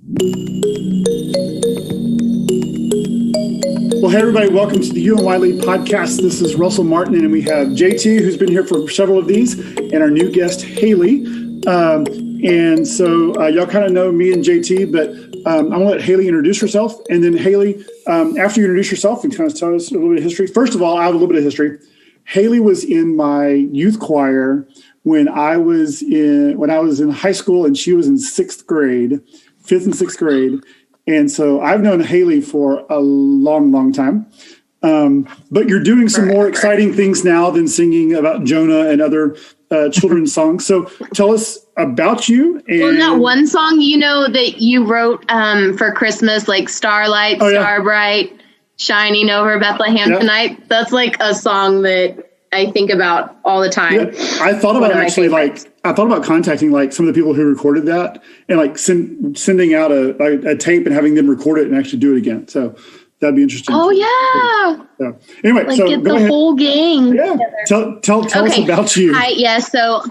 Well, hey, everybody, welcome to the UMYLEAD podcast. This is Russell Martin, and we have JT, who's been here for several of these, and our new guest, Haley. And so y'all kind of know me and JT, but I'm going to let Haley introduce herself. And then Haley, after you introduce yourself and kind of tell us a little bit of history. First of all, I have a little bit of history. Haley was in my youth choir when I was in high school, and she was in fifth and sixth grade. And so I've known Haley for a long, long time. But you're doing some more exciting things now than singing about Jonah and other children's songs. So tell us about you. And that one song, that you wrote for Christmas, like Starlight, Star Bright, shining over Bethlehem tonight. That's like a song that I think about all the time. Yeah, I thought about contacting like some of the people who recorded that and like sending out a tape and having them record it and actually do it again. So that'd be interesting. Oh yeah. Anyway, like so get the whole gang. Yeah. Tell us about you. Hi. Yeah. So,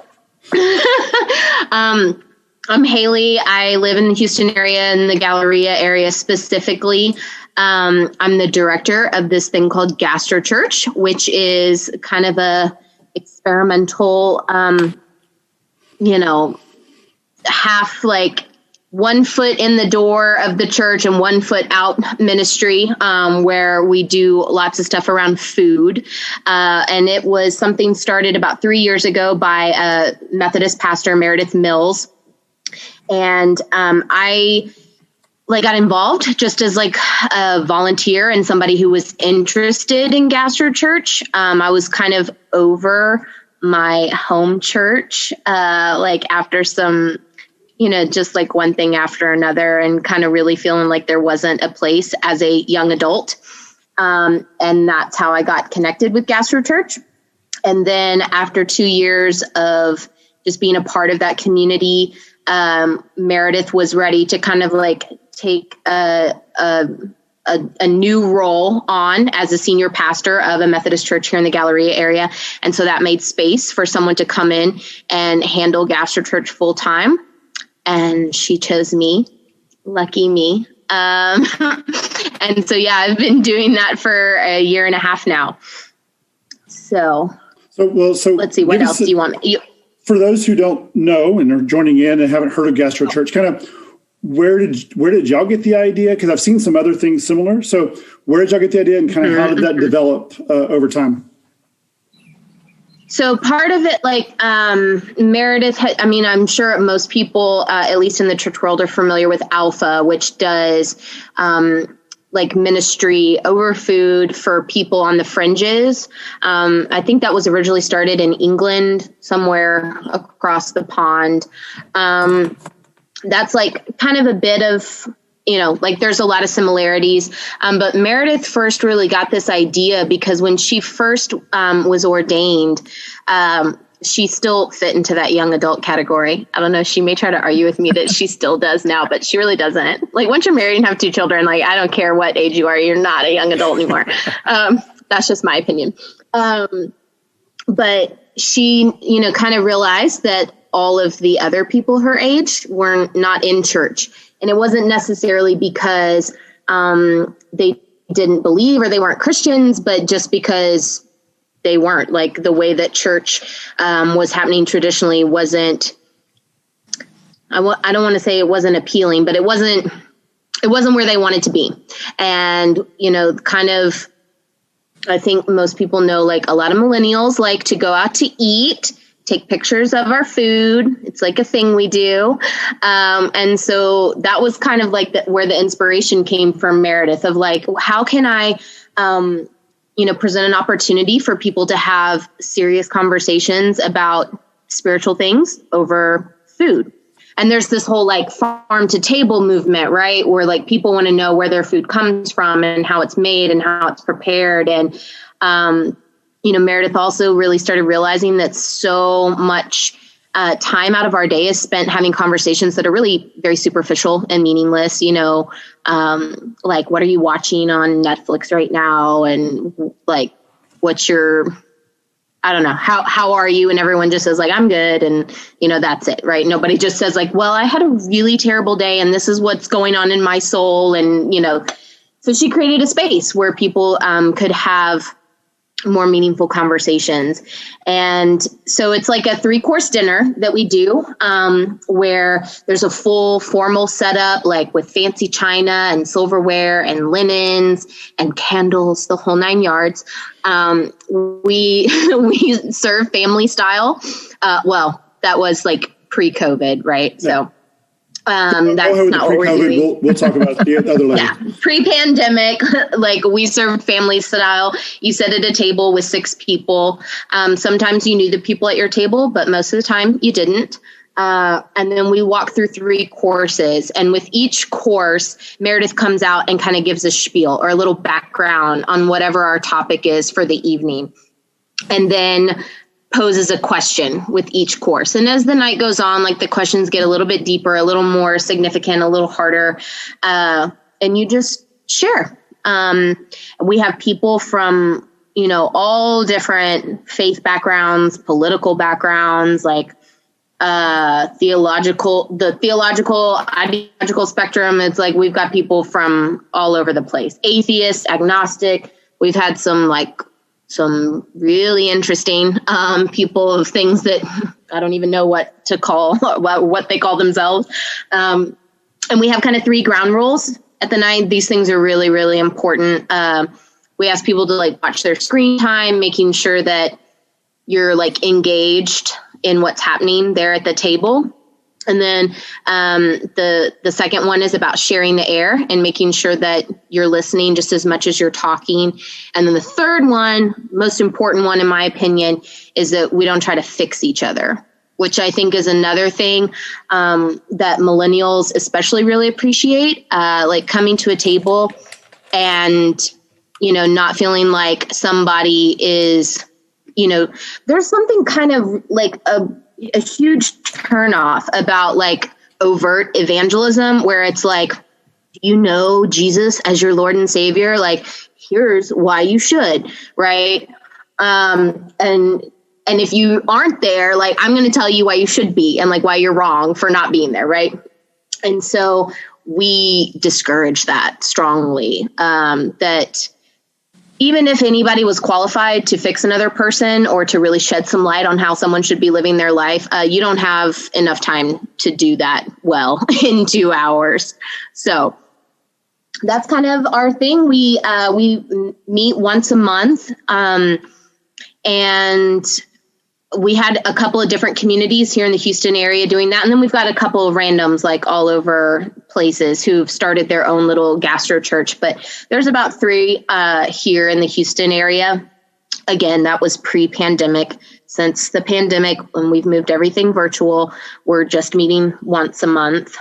I'm Haley. I live in the Houston area, in the Galleria area specifically. I'm the director of this thing called Gastrochurch, which is kind of a experimental, half like 1 foot in the door of the church and 1 foot out ministry, where we do lots of stuff around food. And it was something started about 3 years ago by a Methodist pastor, Meredith Mills. And I got involved just as like a volunteer and somebody who was interested in Gastrochurch. I was kind of over my home church, after some, just like one thing after another, and kind of really feeling like there wasn't a place as a young adult. And that's how I got connected with Gastrochurch. And then after 2 years of just being a part of that community, Meredith was ready to kind of like take a new role on as a senior pastor of a Methodist church here in the Galleria area. And so that made space for someone to come in and handle Gastrochurch full time. And she chose me. Lucky me. And so, I've been doing that for a year and a half now. So let's see, what else do you want? For those who don't know and are joining in and haven't heard of Gastrochurch, kind of where did y'all get the idea? Because I've seen some other things similar. So where did y'all get the idea, and kind of how did that develop over time? So part of it, Meredith, I'm sure most people, at least in the church world, are familiar with Alpha, which does ministry over food for people on the fringes. I think that was originally started in England, somewhere across the pond. That's like kind of a bit of, there's a lot of similarities. But Meredith first really got this idea because when she first was ordained, she still fit into that young adult category. I don't know. She may try to argue with me that she still does now, but she really doesn't. Like once you're married and have 2 children, I don't care what age you are, you're not a young adult anymore. That's just my opinion. But she, kind of realized that all of the other people her age were not in church. And it wasn't necessarily because they didn't believe or they weren't Christians, but just because they weren't. Like the way that church was happening traditionally wasn't, I don't want to say it wasn't appealing, but it wasn't where they wanted to be. And, kind of, I think most people know, like a lot of millennials like to go out to eat, take pictures of our food. It's like a thing we do. And so that was kind of like where the inspiration came from Meredith of like, how can I, present an opportunity for people to have serious conversations about spiritual things over food. And there's this whole like farm to table movement, right? Where like people want to know where their food comes from and how it's made and how it's prepared. And, Meredith also really started realizing that so much time out of our day is spent having conversations that are really very superficial and meaningless, like what are you watching on Netflix right now? And like, what's your I don't know, how are you? And everyone just says like, I'm good. And, that's it, right? Nobody just says like, well, I had a really terrible day and this is what's going on in my soul. And, so she created a space where people could have more meaningful conversations. And so it's like a 3-course dinner that we do, where there's a full formal setup, like with fancy china and silverware and linens and candles, the whole 9 yards. We serve family style. Well, that was like pre-COVID, right? Yeah. So that's not what we're doing. We'll talk about the other later. Yeah, pre-pandemic, like we served family style. You sat at a table with 6 people. Sometimes you knew the people at your table, but most of the time you didn't. And then we walk through 3 courses. And with each course, Meredith comes out and kind of gives a spiel or a little background on whatever our topic is for the evening. And then poses a question with each course. And as the night goes on, like the questions get a little bit deeper, a little more significant, a little harder. And you just share. We have people from, all different faith backgrounds, political backgrounds, like theological, ideological spectrum. It's like we've got people from all over the place. Atheist, agnostic. We've had some really interesting people of things that I don't even know what to call, what they call themselves. And we have kind of 3 ground rules at the night. These things are really, really important. We ask people to like watch their screen time, making sure that you're like engaged in what's happening there at the table. And then the second one is about sharing the air and making sure that you're listening just as much as you're talking. And then the third one, most important one, in my opinion, is that we don't try to fix each other, which I think is another thing that millennials especially really appreciate, like coming to a table and, not feeling like somebody is, there's something kind of like a huge turnoff about like overt evangelism where it's like, Jesus as your Lord and Savior, like here's why you should, right? And if you aren't there, like I'm going to tell you why you should be and like why you're wrong for not being there, right? And so we discourage that strongly, that even if anybody was qualified to fix another person or to really shed some light on how someone should be living their life, you don't have enough time to do that well in 2 hours. So that's kind of our thing. We meet once a month, and we had a couple of different communities here in the Houston area doing that. And then we've got a couple of randoms like all over places who've started their own little Gastrochurch. But there's about 3 here in the Houston area. Again, that was pre-pandemic. Since the pandemic, when we've moved everything virtual, we're just meeting once a month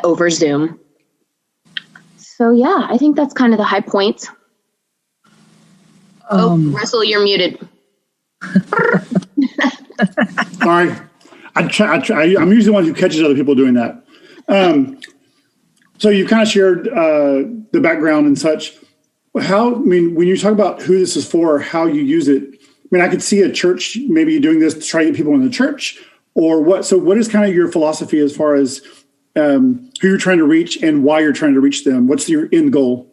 over Zoom. So, yeah, I think that's kind of the high points. Russell, you're muted. Sorry. I'm usually the one who catches other people doing that. So you kind of shared the background and such. When you talk about who this is for, how you use it, I could see a church maybe doing this to try to get people in the church or what. So what is kind of your philosophy as far as who you're trying to reach and why you're trying to reach them? What's your end goal?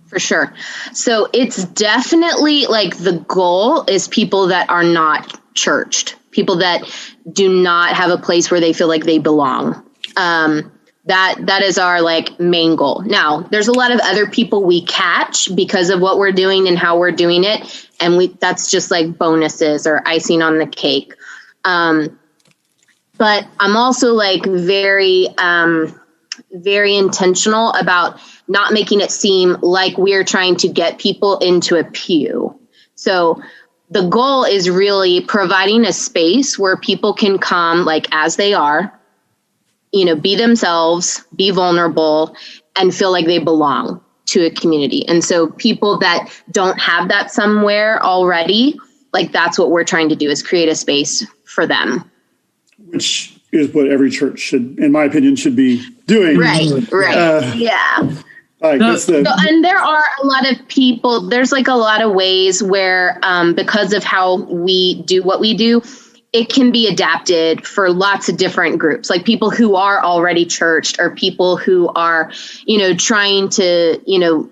For sure. So it's definitely like the goal is people that are not churched, people that do not have a place where they feel like they belong. That is our like main goal. Now, there's a lot of other people we catch because of what we're doing and how we're doing it. And that's just like bonuses or icing on the cake. But I'm also like very intentional about not making it seem like we're trying to get people into a pew. So the goal is really providing a space where people can come like as they are, be themselves, be vulnerable, and feel like they belong to a community. And so people that don't have that somewhere already, like that's what we're trying to do is create a space for them. Which is what every church should, in my opinion, should be doing. Right. Yeah. And there are a lot of people, there's like a lot of ways where because of how we do what we do, it can be adapted for lots of different groups, like people who are already churched or people who are, trying to,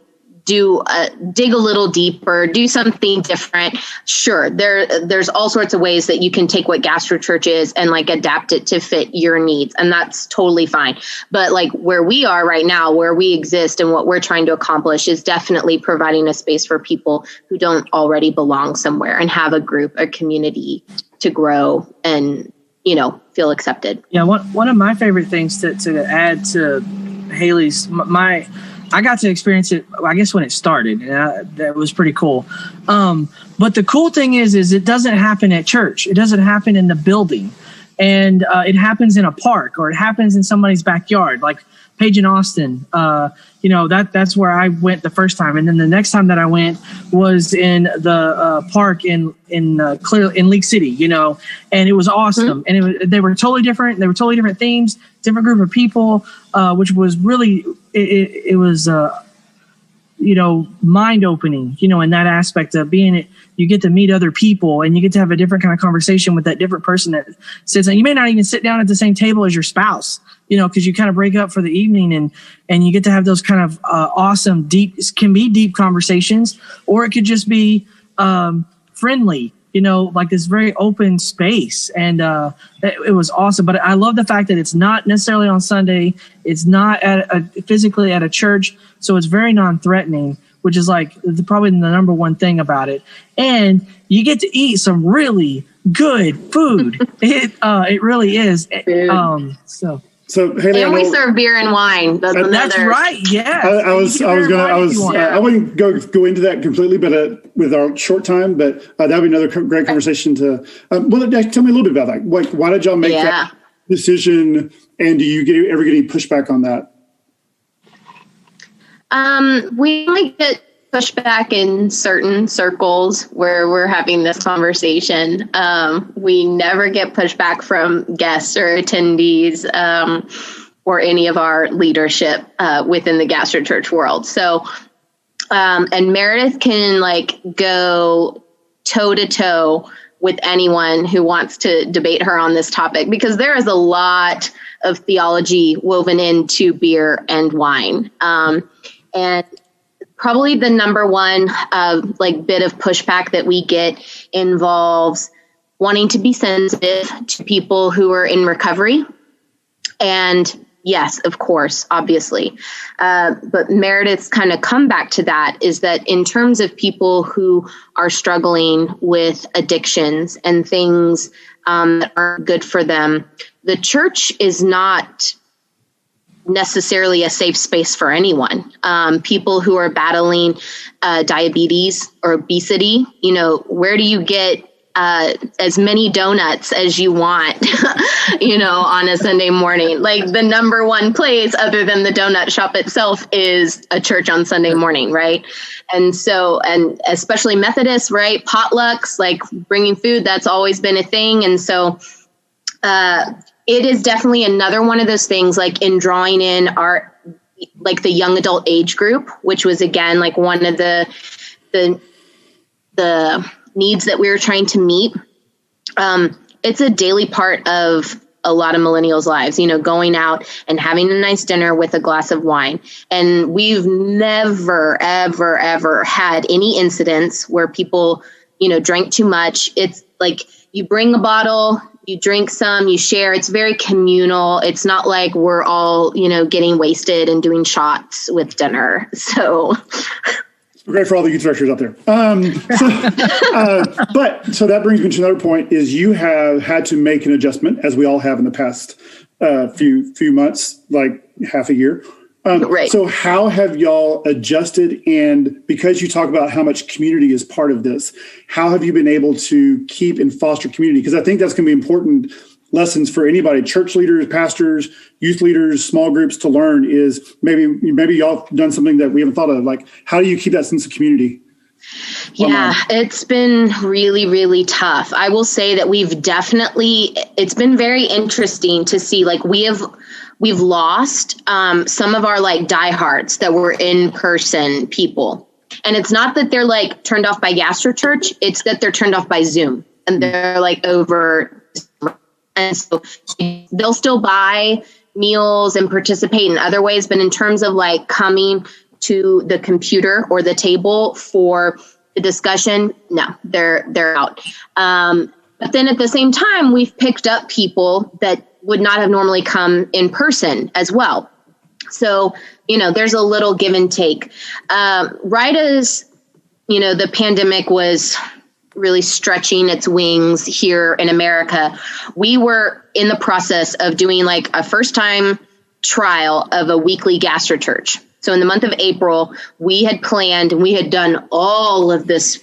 dig a little deeper, do something different. Sure. There's all sorts of ways that you can take what Gastrochurch is and like adapt it to fit your needs. And that's totally fine. But like where we are right now, where we exist and what we're trying to accomplish is definitely providing a space for people who don't already belong somewhere and have a group, a community to grow and, feel accepted. Yeah. One of my favorite things to add to Haley's, I got to experience it, I guess, when it started. And that was pretty cool. But the cool thing is it doesn't happen at church. It doesn't happen in the building. And it happens in a park or it happens in somebody's backyard, like Paige and Austin. That's where I went the first time. And then the next time that I went was in the park in League City, and it was awesome. Mm-hmm. And they were totally different. They were totally different themes, different group of people, which was really, it was, mind opening, in that aspect of being it. You get to meet other people and you get to have a different kind of conversation with that different person that sits, and you may not even sit down at the same table as your spouse, because you kind of break up for the evening and you get to have those kind of awesome, deep conversations, or it could just be friendly, like this very open space. And it was awesome. But I love the fact that it's not necessarily on Sunday. It's not physically at a church. So it's very non-threatening, which is like probably the number one thing about it. And you get to eat some really good food. It really is. So Haley, and we serve beer and wine. That's right. Yeah. I wouldn't go into that completely, but with our short time, but that would be another great conversation to, tell me a little bit about that. Like, why did y'all make that decision? And do you ever get any pushback on that? We might get pushback in certain circles where we're having this conversation. We never get pushback from guests or attendees or any of our leadership within the Gastrochurch world. So, and Meredith can go toe to toe with anyone who wants to debate her on this topic, because there is a lot of theology woven into beer and wine. And probably the number one bit of pushback that we get involves wanting to be sensitive to people who are in recovery. And yes, of course, obviously. But Meredith's kind of comeback to that is that in terms of people who are struggling with addictions and things that aren't good for them, the church is not necessarily a safe space for anyone. People who are battling diabetes or obesity, where do you get as many donuts as you want, on a Sunday morning? Like, the number one place other than the donut shop itself is a church on Sunday morning, right? And so, and especially Methodists, right? Potlucks, like bringing food, that's always been a thing. And so, it is definitely another one of those things, like in drawing in the young adult age group, which was again, like one of the needs that we were trying to meet. It's a daily part of a lot of millennials' lives, going out and having a nice dinner with a glass of wine. And we've never, ever, ever had any incidents where people, drank too much. It's like you bring a bottle, you drink some, you share. It's very communal. It's not like we're all, getting wasted and doing shots with dinner. So great for all the youth directors out there. So that brings me to another point: is you have had to make an adjustment, as we all have in the past few months, like half a year. Right. So how have y'all adjusted? And because you talk about how much community is part of this, how have you been able to keep and foster community? Because I think that's going to be important lessons for anybody, church leaders, pastors, youth leaders, small groups, to learn. Is maybe y'all done something that we haven't thought of. Like, how do you keep that sense of community? Yeah, it's been really, really tough. I will say that it's been very interesting to see, like, we've lost some of our like diehards that were in-person people. And it's not that they're like turned off by Gastrochurch, it's that they're turned off by Zoom and they're like over. And so they'll still buy meals and participate in other ways. But in terms of like coming to the computer or the table for the discussion, no, they're out. But then at the same time, we've picked up people that would not have normally come in person as well. So, there's a little give and take. Right as, the pandemic was really stretching its wings here in America, we were in the process of doing like a first time trial of a weekly Gastrochurch. So in the month of April, we had planned, and we had done all of this.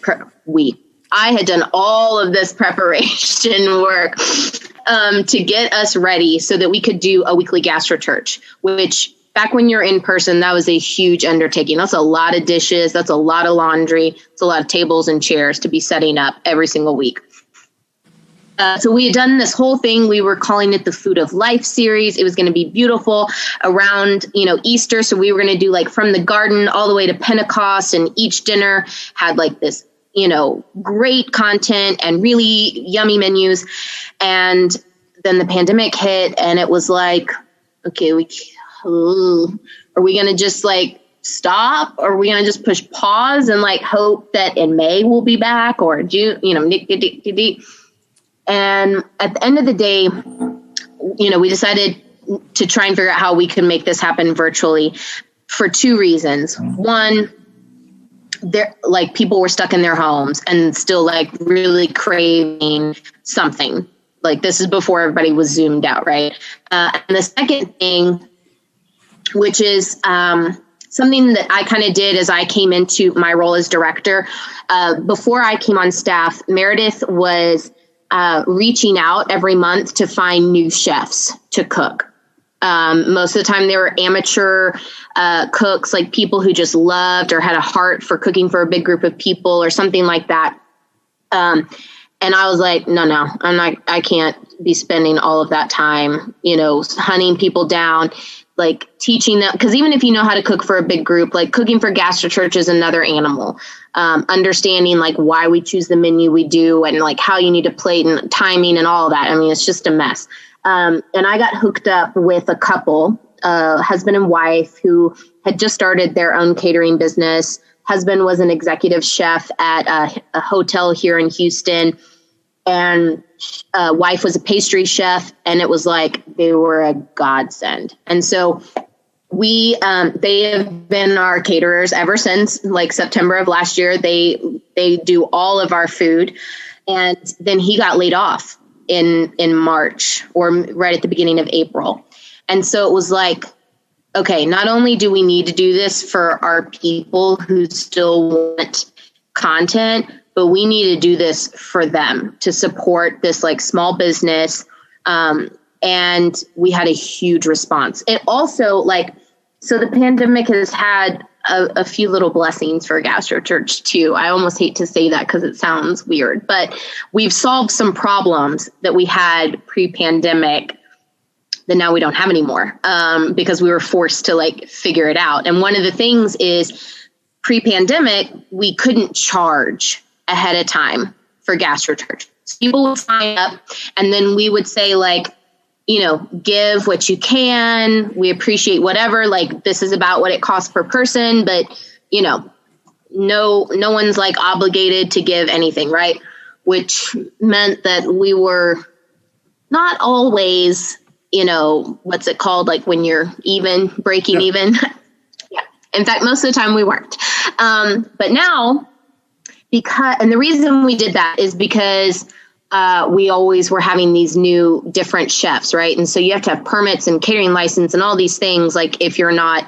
I had done all of this preparation work to get us ready so that we could do a weekly Gastrochurch, which back when you're in person, that was a huge undertaking. That's a lot of dishes. That's a lot of laundry. It's a lot of tables and chairs to be setting up every single week. So we had done this whole thing. We were calling it the Food of Life series. It was going to be beautiful around, Easter. So we were going to do like from the garden all the way to Pentecost, and each dinner had like this, great content and really yummy menus. And then the pandemic hit, and it was like, okay, are we going to just like stop? Or are we going to just push pause and like hope that in May we'll be back, or June, and at the end of the day, we decided to try and figure out how we could make this happen virtually for two reasons. One, like people were stuck in their homes and still like really craving something. Like this is before everybody was zoomed out, right? And the second thing, which is something that I kind of did as I came into my role as director. Before I came on staff, Meredith was reaching out every month to find new chefs to cook. Most of the time they were amateur cooks, like people who just loved or had a heart for cooking for a big group of people or something like that. And I was like, no, I can't be spending all of that time, hunting people down, like teaching them. Because even if you know how to cook for a big group, like cooking for Gastrochurch is another animal. Understanding like why we choose the menu we do and like how you need to plate and timing and all of that. I mean, it's just a mess. And I got hooked up with a couple, husband and wife, who had just started their own catering business. Husband was an executive chef at a hotel here in Houston, and wife was a pastry chef. And it was like they were a godsend. And so they have been our caterers ever since like September of last year. They do all of our food. And then he got laid off in March, or right at the beginning of April. And so it was like, okay, not only do we need to do this for our people who still want content, but we need to do this for them to support this like small business. And we had a huge response. It also so the pandemic has had a few little blessings for Gastrochurch too. I almost hate to say that because it sounds weird, but we've solved some problems that we had pre-pandemic that now we don't have anymore, because we were forced to like figure it out. And one of the things is pre-pandemic, we couldn't charge ahead of time for Gastrochurch. So people would sign up, and then we would say like, give what you can. We appreciate whatever, like this is about what it costs per person, but no one's like obligated to give anything. Right. Which meant that we were not always, what's it called? Like when you're breaking even. Yeah. In fact, most of the time we weren't. But now and the reason we did that is because we always were having these new different chefs, right? And so you have to have permits and catering license and all these things, like if you're not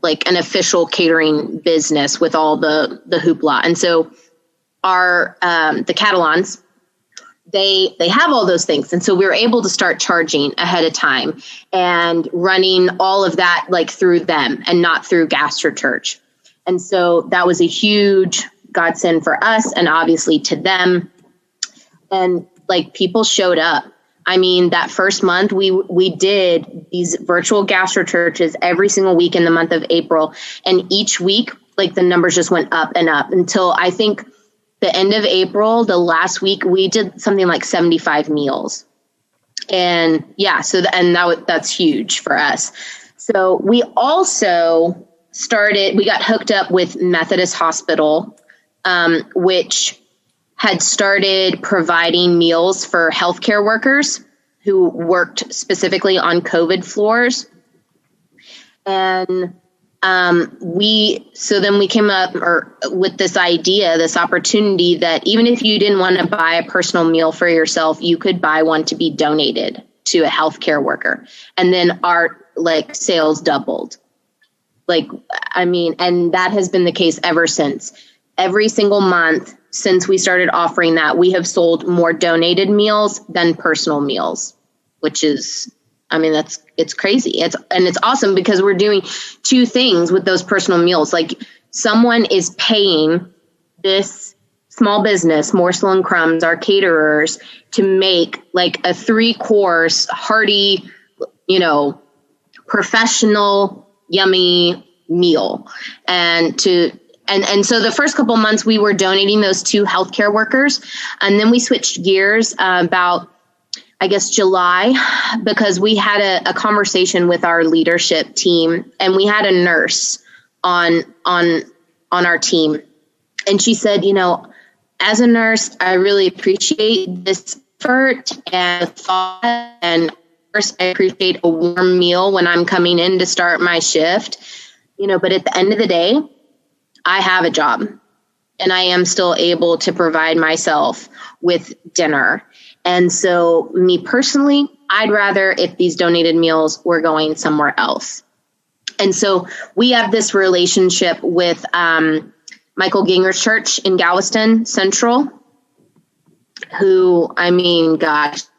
like an official catering business with all the hoopla. And so our the Catalans, they have all those things. And so we were able to start charging ahead of time and running all of that like through them and not through Gastrochurch. And so that was a huge godsend for us and obviously to them. And like people showed up. I mean, that first month we did these virtual Gastrochurches every single week in the month of April. And each week, like the numbers just went up and up until I think the end of April, the last week, we did something like 75 meals. And yeah, that's huge for us. So we also we got hooked up with Methodist Hospital, which had started providing meals for healthcare workers who worked specifically on COVID floors. And then we came up with this idea, this opportunity that even if you didn't want to buy a personal meal for yourself, you could buy one to be donated to a healthcare worker. And then our sales doubled. And that has been the case ever since. Every single month since we started offering that, we have sold more donated meals than personal meals, which is, it's crazy. It's awesome because we're doing two things with those personal meals. Like someone is paying this small business, Morsel and Crumbs, our caterers, to make like a 3-course hearty, professional, yummy meal. And so the first couple months we were donating those to healthcare workers. And then we switched gears about, I guess, July, because we had a conversation with our leadership team, and we had a nurse on our team. And she said, as a nurse, I really appreciate this effort and thought, and first, I appreciate a warm meal when I'm coming in to start my shift, but at the end of the day, I have a job and I am still able to provide myself with dinner. And so me personally, I'd rather if these donated meals were going somewhere else. And so we have this relationship with Michael Ginger's church in Galveston Central, who,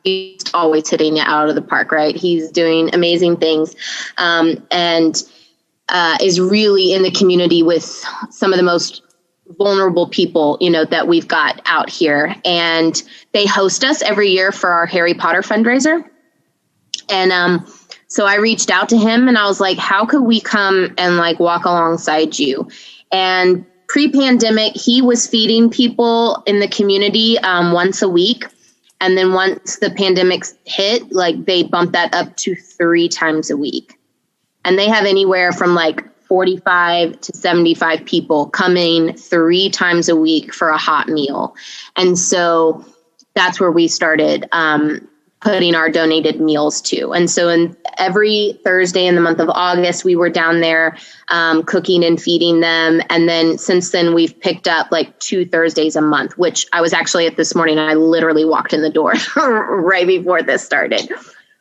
he's always hitting it out of the park, right? He's doing amazing things and is really in the community with some of the most vulnerable people, that we've got out here. And they host us every year for our Harry Potter fundraiser. And so I reached out to him and I was like, how could we come and walk alongside you? And pre-pandemic, he was feeding people in the community once a week. And then once the pandemic hit, they bumped that up to 3 times a week. And they have anywhere from 45 to 75 people coming 3 times a week for a hot meal. And so that's where we started putting our donated meals to. And so every Thursday in the month of August, we were down there cooking and feeding them. And then since then, we've picked up 2 Thursdays a month, which I was actually at this morning. I literally walked in the door right before this started.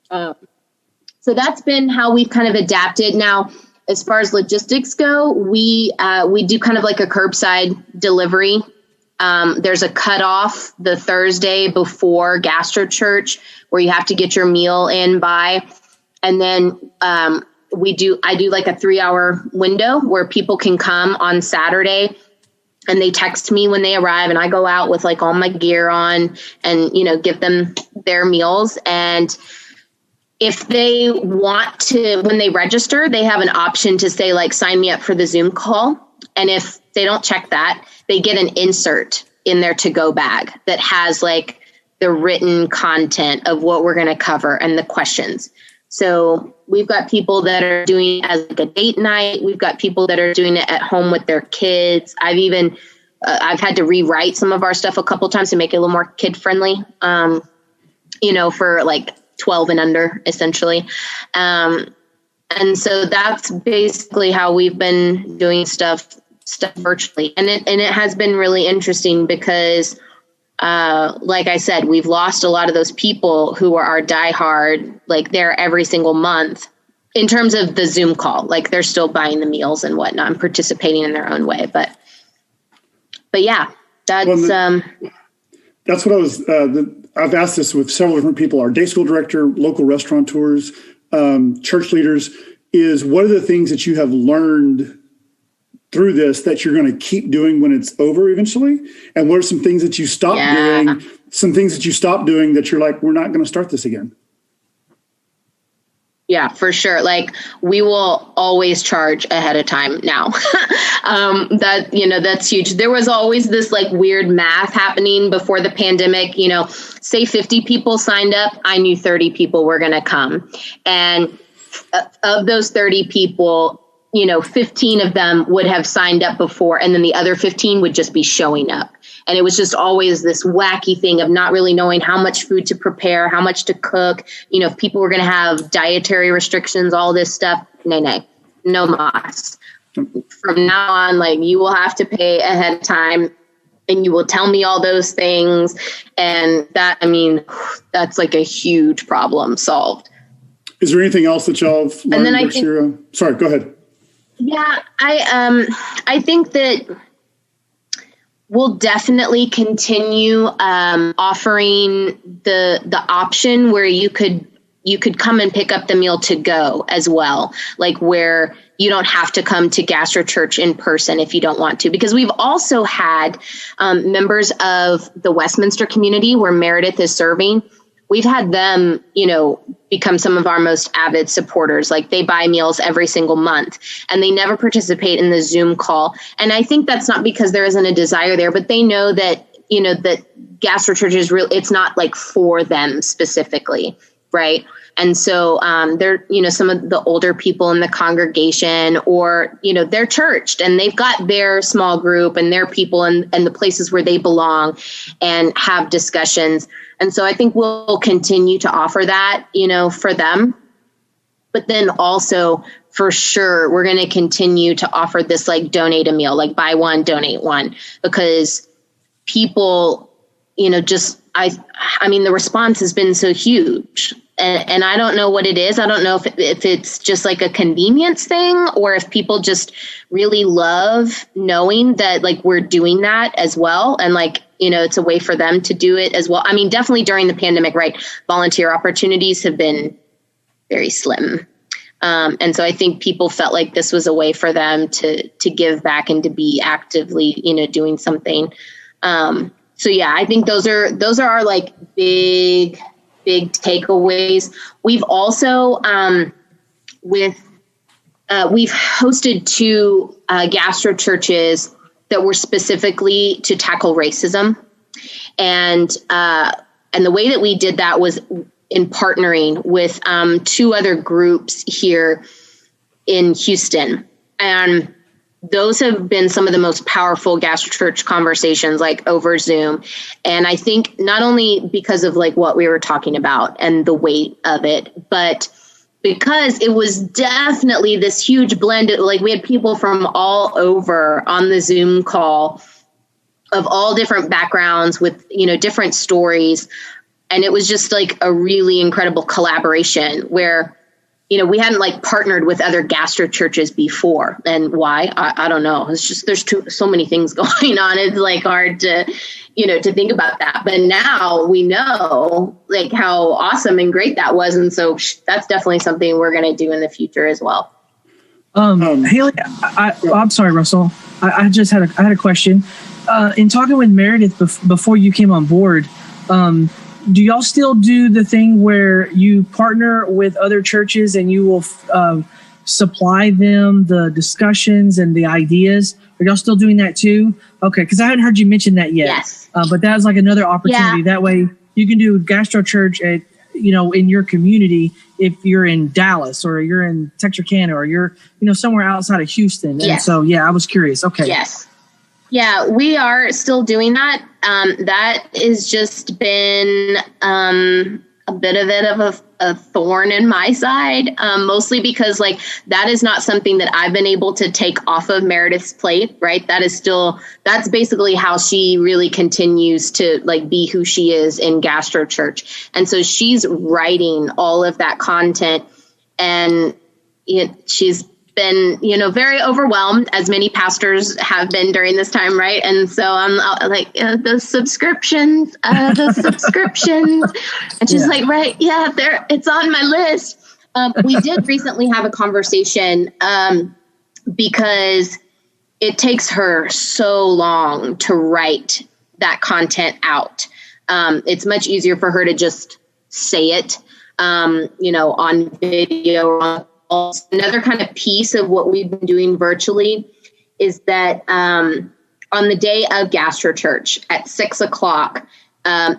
So that's been how we've kind of adapted. Now, as far as logistics go, we do kind of like a curbside delivery. There's a cutoff the Thursday before Gastrochurch where you have to get your meal in by. And then I do like a 3-hour window where people can come on Saturday and they text me when they arrive, and I go out with all my gear on and, give them their meals. And if they want to, when they register, they have an option to say sign me up for the Zoom call. And if they don't check that, they get an insert in their to-go bag that has the written content of what we're going to cover and the questions. So we've got people that are doing it as a date night. We've got people that are doing it at home with their kids. I've had to rewrite some of our stuff a couple times to make it a little more kid friendly, for 12 and under, essentially. And so that's basically how we've been doing stuff virtually. And it has been really interesting because, like I said, we've lost a lot of those people who are our diehard, there every single month in terms of the Zoom call. They're still buying the meals and whatnot and participating in their own way. But yeah, that's what I was, I've asked this with several different people, our day school director, local restaurateurs, church leaders, is what are the things that you have learned through this that you're going to keep doing when it's over eventually? And what are some things that you stop doing, that you're like, we're not going to start this again? Yeah, for sure. Like, we will always charge ahead of time now. That's huge. There was always this like weird math happening before the pandemic, say 50 people signed up. I knew 30 people were going to come. And of those 30 people, 15 of them would have signed up before, and then the other 15 would just be showing up. And it was just always this wacky thing of not really knowing how much food to prepare, how much to cook, if people were going to have dietary restrictions, all this stuff. No mas. From now on, like, you will have to pay ahead of time, and you will tell me all those things. And that, that's like a huge problem solved. Is there anything else that y'all have learned? And then sorry, go ahead. Yeah, I think that we'll definitely continue offering the option where you could come and pick up the meal to go as well, like where you don't have to come to Gastrochurch in person if you don't want to, because we've also had members of the Westminster community where Meredith is serving. We've had them, become some of our most avid supporters. Like, they buy meals every single month, and they never participate in the Zoom call. And I think that's not because there isn't a desire there, but they know that, that Gastrochurch is real. It's not like for them specifically. Right. And so they're, some of the older people in the congregation, or, they're churched and they've got their small group and their people and the places where they belong and have discussions. And so I think we'll continue to offer that, for them. But then also, for sure, we're going to continue to offer this, like, donate a meal, like buy one, donate one, because people, the response has been so huge. And I don't know what it is. I don't know if it's just like a convenience thing, or if people just really love knowing that, like, we're doing that as well. And, like, it's a way for them to do it as well. Definitely during the pandemic, right? Volunteer opportunities have been very slim. And so I think people felt like this was a way for them to give back and to be actively, doing something. So yeah, I think those are our like big takeaways. We've also, we've hosted 2 Gastrochurches that were specifically to tackle racism. And the way that we did that was in partnering with 2 other groups here in Houston. And those have been some of the most powerful Gastrochurch conversations, like over Zoom. And I think not only because of like what we were talking about and the weight of it, but because it was definitely this huge blend. Like, we had people from all over on the Zoom call of all different backgrounds with, different stories. And it was just like a really incredible collaboration where, we hadn't like partnered with other Gastrochurches before. And why? I don't know. It's just, there's so many things going on. It's like hard to, to think about that. But now we know like how awesome and great that was. And so that's definitely something we're going to do in the future as well. Haley, I'm sorry, Russell. I had a question. In talking with Meredith before you came on board, do y'all still do the thing where you partner with other churches and you will supply them the discussions and the ideas? Are y'all still doing that too? Okay, because I hadn't heard you mention that yet. Yes. But that was like another opportunity. Yeah. That way you can do Gastrochurch at, in your community if you're in Dallas or you're in Texarkana or you're, somewhere outside of Houston. Yes. And so, yeah, I was curious. Okay. Yes. Yeah, we are still doing that. That has just been a bit of a thorn in my side, mostly because like that is not something that I've been able to take off of Meredith's plate, right? That's basically how she really continues to like be who she is in Gastrochurch. And so she's writing all of that content, and she's been, very overwhelmed, as many pastors have been during this time, right? And so I'm like, the subscriptions, and she's like, right, yeah, it's on my list. We did recently have a conversation because it takes her so long to write that content out. It's much easier for her to just say it, on video or on calls. Another kind of piece of what we've been doing virtually is that on the day of Gastrochurch at 6:00,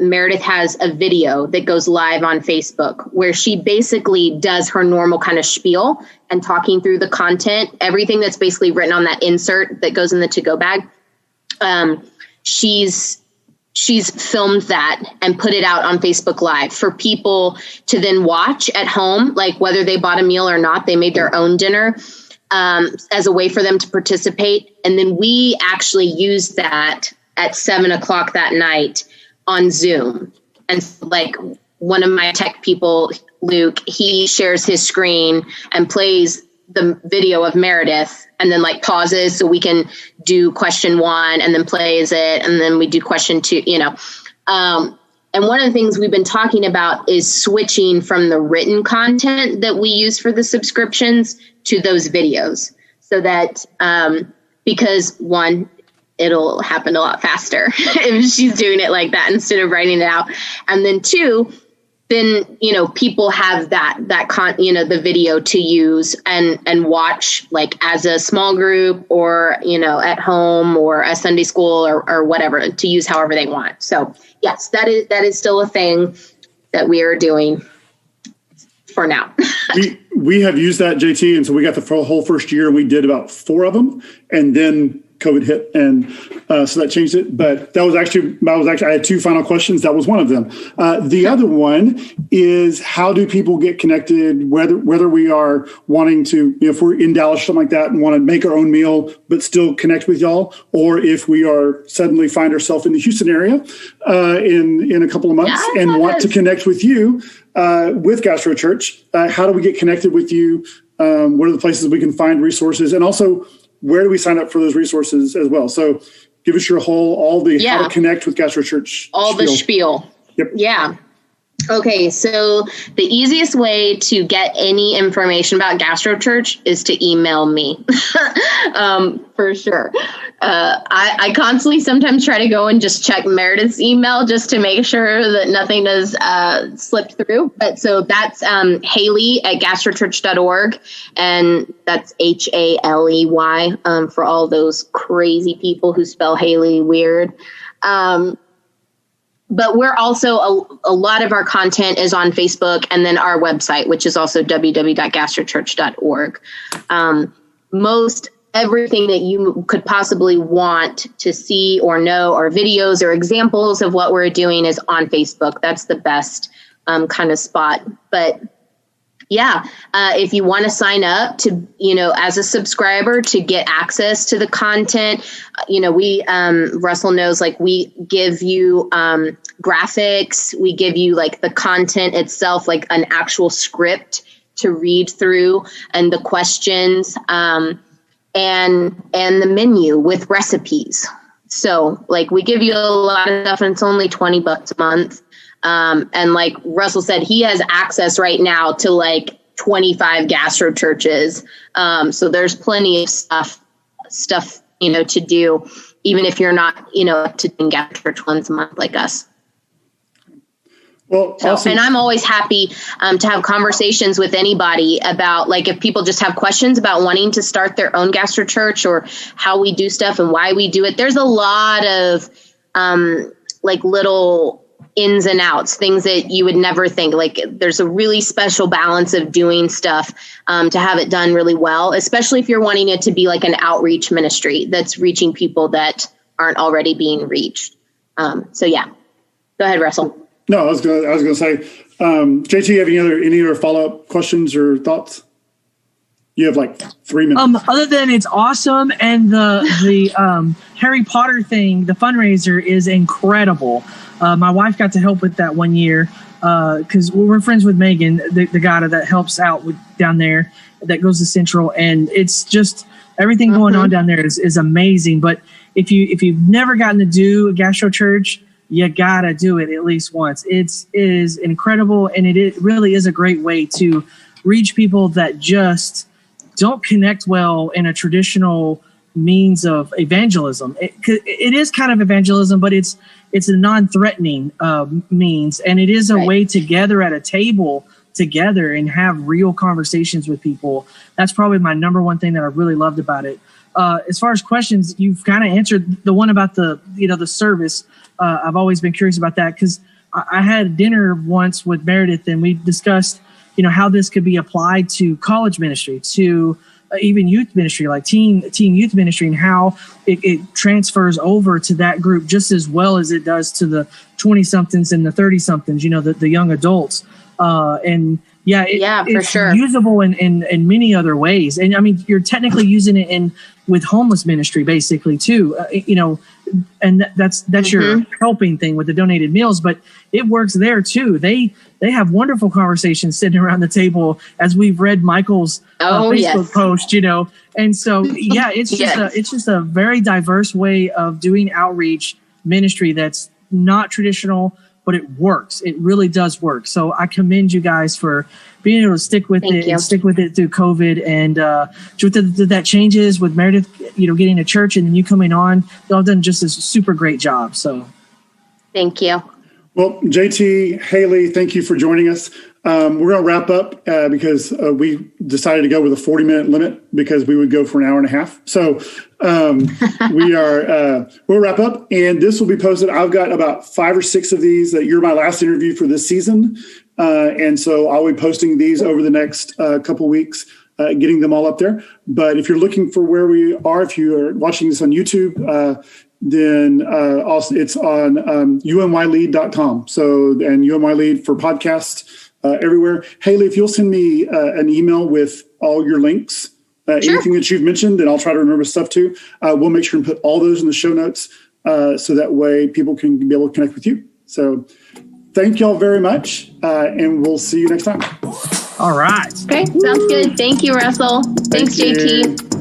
Meredith has a video that goes live on Facebook where she basically does her normal kind of spiel and talking through the content, everything that's basically written on that insert that goes in the to-go bag. She's filmed that and put it out on Facebook Live for people to then watch at home, like whether they bought a meal or not, they made their own dinner as a way for them to participate. And then we actually used that at 7:00 that night on Zoom. And like one of my tech people, Luke, he shares his screen and plays the video of Meredith and then like pauses so we can do question 1 and then plays it. And then we do question 2, and one of the things we've been talking about is switching from the written content that we use for the subscriptions to those videos so that, because one, it'll happen a lot faster if she's doing it like that instead of writing it out. And then 2, then, people have the video to use and watch like as a small group or, at home or a Sunday school or whatever to use however they want. So yes, that is still a thing that we are doing for now. we have used that, JT. And so we got the whole first year and we did about 4 of them and then COVID hit, and so that changed it. But that was actually I had 2 final questions. That was one of them. The other one is, how do people get connected? Whether we are wanting to, if we're in Dallas or something like that, and want to make our own meal but still connect with y'all, or if we are suddenly find ourselves in the Houston area in a couple of months and want to connect with you with Gastrochurch, how do we get connected with you? What are the places we can find resources, and also, where do we sign up for those resources as well? So give us how to connect with Gastrochurch. The spiel. Yep. Yeah. Okay. So the easiest way to get any information about Gastrochurch is to email me for sure. I constantly sometimes try to go and just check Meredith's email just to make sure that nothing has slipped through. But so that's Haley@gastrochurch.org. And that's Haley for all those crazy people who spell Haley weird. But we're also, a lot of our content is on Facebook and then our website, which is also www.gastrochurch.org. Most everything that you could possibly want to see or know, or videos or examples of what we're doing, is on Facebook. That's the best kind of spot. But yeah, if you want to sign up to, as a subscriber to get access to the content, we, Russell knows, like, we give you graphics, we give you like the content itself, like an actual script to read through, and the questions, and the menu with recipes. So like we give you a lot of stuff, and it's only $20 a month. And like Russell said, he has access right now to like 25 gastro churches. So there's plenty of stuff, to do, even if you're not, to do gastro church once a month like us. Well, awesome. And I'm always happy to have conversations with anybody about, like, if people just have questions about wanting to start their own gastro church or how we do stuff and why we do it. There's a lot of like little ins and outs, things that you would never think. Like, there's a really special balance of doing stuff to have it done really well, especially if you're wanting it to be like an outreach ministry that's reaching people that aren't already being reached. So yeah, go ahead, Russell. No, I was gonna say, JT, you have any other follow-up questions or thoughts? You have like 3 minutes. Other than it's awesome, and the Harry Potter thing, the fundraiser is incredible. My wife got to help with that one year because we're friends with Megan, the guy that helps out with down there, that goes to Central, and it's just everything going on down there is amazing. But if you've never gotten to do a gastro church, you gotta do it at least once. It is incredible, and it really is a great way to reach people that just don't connect well in a traditional means of evangelism. It is kind of evangelism, but it's a non-threatening means, and it is a way to gather at a table together and have real conversations with people. That's probably my number one thing that I really loved about it. As far as questions, you've kind of answered the one about the service. I've always been curious about that because I had dinner once with Meredith and we discussed, how this could be applied to college ministry, to even youth ministry, like teen youth ministry, and how it transfers over to that group just as well as it does to the 20-somethings and the 30-somethings, the young adults. It's sure usable in many other ways. And I mean, you're technically using it with homeless ministry basically too, and that's your helping thing with the donated meals, but it works there too. They have wonderful conversations sitting around the table, as we've read Michael's Facebook post, and so it's just a very diverse way of doing outreach ministry that's not traditional, but it works. It really does work. So I commend you guys for being able to stick with it and stick with it through COVID. And that changes with Meredith, getting to church and then you coming on, y'all done just a super great job. So thank you. Well, JT, Haley, thank you for joining us. We're going to wrap up because we decided to go with a 40-minute limit because we would go for an hour and a half. So we'll wrap up, and this will be posted. I've got about 5 or 6 of these that you're my last interview for this season. And so I'll be posting these over the next couple weeks, getting them all up there. But if you're looking for where we are, if you are watching this on YouTube, then also it's on UMYLEAD.com. So, and UMYLEAD for podcast everywhere. Haley, if you'll send me an email with all your links, anything that you've mentioned, and I'll try to remember stuff too. We'll make sure and put all those in the show notes so that way people can be able to connect with you. So thank y'all very much, and we'll see you next time. All right. Okay, sounds good. Thank you, Russell. Thanks, JT.